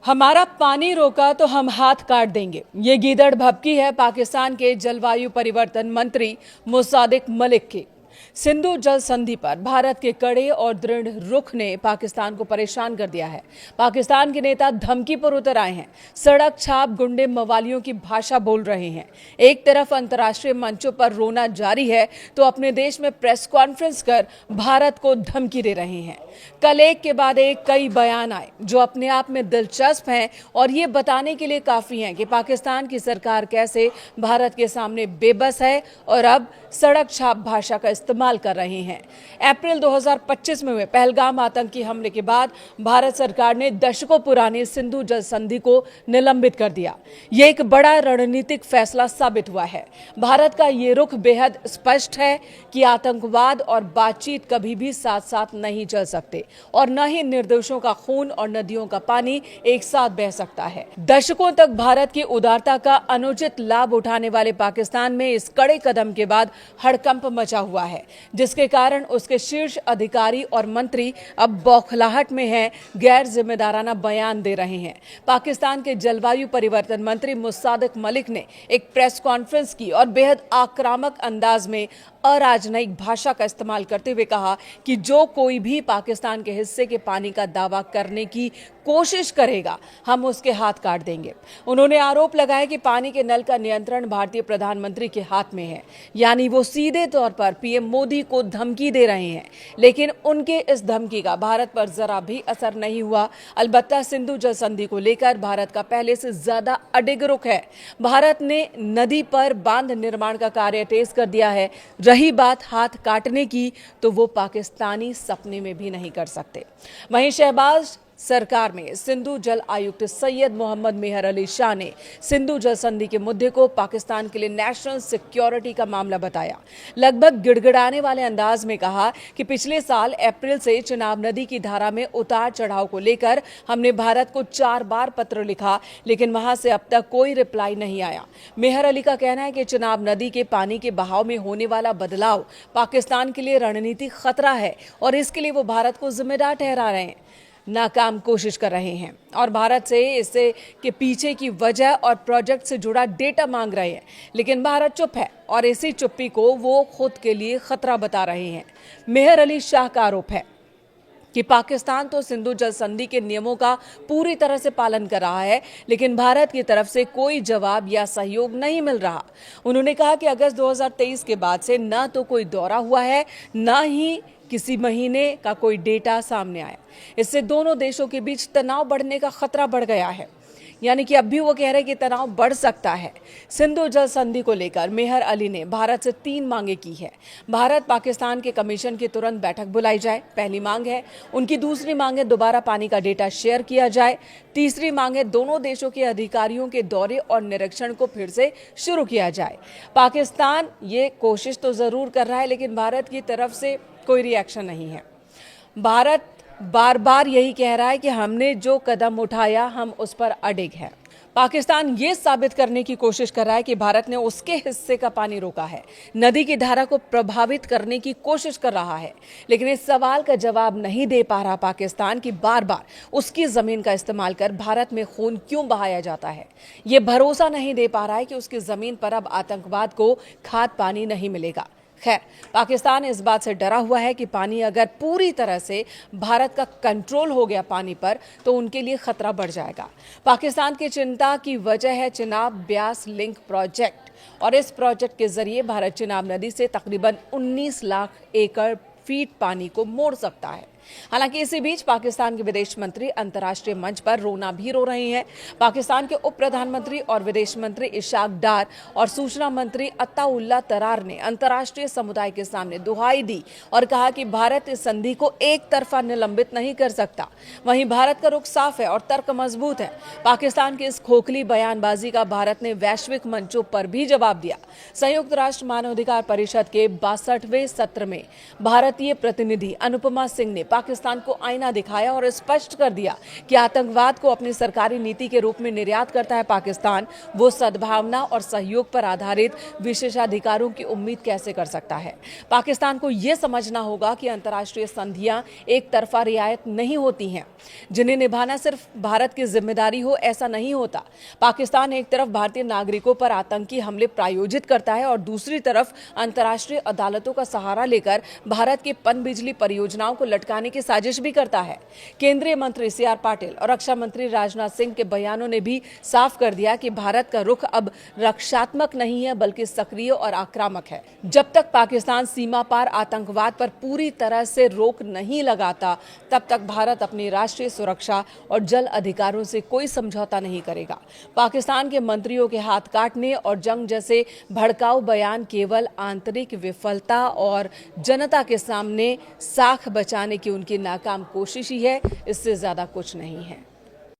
हमारा पानी रोका तो हम हाथ काट देंगे। ये गीदड़ भभकी है पाकिस्तान के जलवायु परिवर्तन मंत्री मुसादिक मलिक की। सिंधु जल संधि पर भारत के कड़े और दृढ़ रुख ने पाकिस्तान को परेशान कर दिया है। पाकिस्तान के नेता धमकी पर उतर आए हैं, सड़क छाप गुंडे मवालियों की भाषा बोल रहे हैं। एक तरफ अंतर्राष्ट्रीय मंचों पर रोना जारी है तो अपने देश में प्रेस कॉन्फ्रेंस कर भारत को धमकी दे रहे हैं। कल एक के बाद एक कई बयान आए जो अपने आप में दिलचस्प हैं और ये बताने के लिए काफी हैं कि पाकिस्तान की सरकार कैसे भारत के सामने बेबस है और अब सड़क छाप भाषा का इस्तेमाल कर रहे हैं। अप्रैल 2025 में हुए पहलगाम आतंकी हमले के बाद भारत सरकार ने दशकों पुराने सिंधु जल संधि को निलंबित कर दिया। ये एक बड़ा रणनीतिक फैसला साबित हुआ है। भारत का ये रुख बेहद स्पष्ट है कि आतंकवाद और बातचीत कभी भी साथ साथ नहीं चल सकते और न ही निर्दोषों का खून और नदियों का पानी एक साथ बह सकता है। दशकों तक भारत की उदारता का अनुचित लाभ उठाने वाले पाकिस्तान में इस कड़े कदम के बाद हड़कंप मचा हुआ है, जिसके कारण उसके शीर्ष अधिकारी और मंत्री अब बौखलाहट में हैं, गैर जिम्मेदाराना बयान दे रहे हैं। पाकिस्तान के जलवायु परिवर्तन मंत्री मुसादिक मलिक ने एक प्रेस कॉन्फ्रेंस की और बेहद आक्रामक अंदाज में अराजनयिक भाषा का इस्तेमाल करते हुए कहा कि जो कोई भी पाकिस्तान के हिस्से के पानी का दावा करने की कोशिश करेगा, हम उसके हाथ काट देंगे। उन्होंने आरोप लगाया कि पानी के नल का नियंत्रण भारतीय प्रधानमंत्री के हाथ में है, यानी वो सीधे तौर पर पीएम मोदी को धमकी दे रहे हैं। लेकिन उनके इस धमकी का भारत पर जरा भी असर नहीं हुआ। अलबत्ता सिंधु जल संधि को लेकर भारत का पहले से ज्यादा अडिग रुख है। भारत ने नदी पर बांध निर्माण का कार्य तेज कर दिया है। रही बात हाथ काटने की, तो वो पाकिस्तानी सपने में भी नहीं कर सकते। वहीं शहबाज सरकार में सिंधु जल आयुक्त सैयद मोहम्मद मेहर अली शाह ने सिंधु जल संधि के मुद्दे को पाकिस्तान के लिए नेशनल सिक्योरिटी का मामला बताया। लगभग गिड़गिड़ाने वाले अंदाज में कहा कि पिछले साल अप्रैल से चिनाब नदी की धारा में उतार चढ़ाव को लेकर हमने भारत को 4 बार पत्र लिखा, लेकिन वहां से अब तक कोई रिप्लाई नहीं आया। मेहर अली का कहना है कि चिनाब नदी के पानी के बहाव में होने वाला बदलाव पाकिस्तान के लिए रणनीतिक खतरा है और इसके लिए वो भारत को जिम्मेदार ठहरा रहे हैं, नाकाम कोशिश कर रहे हैं और भारत से इससे के पीछे की वजह और प्रोजेक्ट से जुड़ा डेटा मांग रहे हैं। लेकिन भारत चुप है और इसी चुप्पी को वो खुद के लिए खतरा बता रहे हैं। मेहर अली शाह का आरोप है कि पाकिस्तान तो सिंधु जल संधि के नियमों का पूरी तरह से पालन कर रहा है, लेकिन भारत की तरफ से कोई जवाब या सहयोग नहीं मिल रहा। उन्होंने कहा कि अगस्त 2023 के बाद से न तो कोई दौरा हुआ है, न ही किसी महीने का कोई डेटा सामने आया। इससे दोनों देशों के बीच तनाव बढ़ने का खतरा बढ़ गया है, यानी कि अब भी वो कह रहे हैं कि तनाव बढ़ सकता है। सिंधु जल संधि को लेकर मेहर अली ने भारत से 3 मांगे की है। भारत पाकिस्तान के कमीशन की तुरंत बैठक बुलाई जाए, पहली मांग है। उनकी दूसरी मांग है दोबारा पानी का डेटा शेयर किया जाए। तीसरी मांग है दोनों देशों के अधिकारियों के दौरे और निरीक्षण को फिर से शुरू किया जाए। पाकिस्तान ये कोशिश तो जरूर कर रहा है, लेकिन भारत की तरफ से कोई रिएक्शन नहीं है। भारत बार बार यही कह रहा है कि हमने जो कदम उठाया हम उस पर अडिग हैं। पाकिस्तान ये साबित करने की कोशिश कर रहा है कि भारत ने उसके हिस्से का पानी रोका है, नदी की धारा को प्रभावित करने की कोशिश कर रहा है। लेकिन इस सवाल का जवाब नहीं दे पा रहा पाकिस्तान कि बार बार उसकी जमीन का इस्तेमाल कर भारत में खून क्यों बहाया जाता है। ये भरोसा नहीं दे पा रहा है कि उसकी जमीन पर अब आतंकवाद को खाद पानी नहीं मिलेगा। खैर, पाकिस्तान इस बात से डरा हुआ है कि पानी अगर पूरी तरह से भारत का कंट्रोल हो गया पानी पर, तो उनके लिए खतरा बढ़ जाएगा। पाकिस्तान की चिंता की वजह है चिनाब ब्यास लिंक प्रोजेक्ट, और इस प्रोजेक्ट के जरिए भारत चिनाब नदी से तकरीबन 19 लाख एकड़ फीट पानी को मोड़ सकता है। हालांकि इसी बीच पाकिस्तान के विदेश मंत्री अंतर्राष्ट्रीय मंच पर रोना भी रो रहे हैं। पाकिस्तान के उप प्रधानमंत्री और विदेश मंत्री इशाक डार और सूचना मंत्री अताउल्ला तरार ने अंतर्राष्ट्रीय समुदाय के सामने दुहाई दी और कहा कि भारत इस संधि को एक तरफा निलंबित नहीं कर सकता। वहीं भारत का रुख साफ है और तर्क मजबूत है। पाकिस्तान की इस खोखली बयानबाजी का भारत ने वैश्विक मंचों पर भी जवाब दिया। संयुक्त राष्ट्र मानवाधिकार परिषद के 62वें सत्र में भारतीय प्रतिनिधि अनुपमा सिंह ने पाकिस्तान को आईना दिखाया और स्पष्ट कर दिया कि आतंकवाद को अपनी सरकारी नीति के रूप में निर्यात करता है पाकिस्तान, वो सद्भावना और सहयोग पर आधारित विशेषाधिकारों की उम्मीद कैसे कर सकता है। पाकिस्तान को यह समझना होगा कि अंतर्राष्ट्रीय संधियां एक तरफा रियायत नहीं होती हैं, जिन्हें निभाना सिर्फ भारत की जिम्मेदारी हो ऐसा नहीं होता। पाकिस्तान एक तरफ भारतीय नागरिकों पर आतंकी हमले प्रायोजित करता है और दूसरी तरफ अंतर्राष्ट्रीय अदालतों का सहारा लेकर भारत की पनबिजली परियोजनाओं को लटकाने की साजिश भी करता है। केंद्रीय मंत्री CR पाटिल और रक्षा मंत्री राजनाथ सिंह के बयानों ने भी साफ कर दिया कि भारत का रुख अब रक्षात्मक नहीं है बल्कि सक्रिय और आक्रामक है। जब तक पाकिस्तान सीमा पार आतंकवाद पर पूरी तरह से रोक नहीं लगाता, तब तक भारत अपनी राष्ट्रीय सुरक्षा और जल अधिकारों से कोई समझौता नहीं करेगा। पाकिस्तान के मंत्रियों के हाथ काटने और जंग जैसे भड़काऊ बयान केवल आंतरिक विफलता और जनता के सामने साख बचाने की उनकी नाकाम कोशिश ही है, इससे ज्यादा कुछ नहीं है।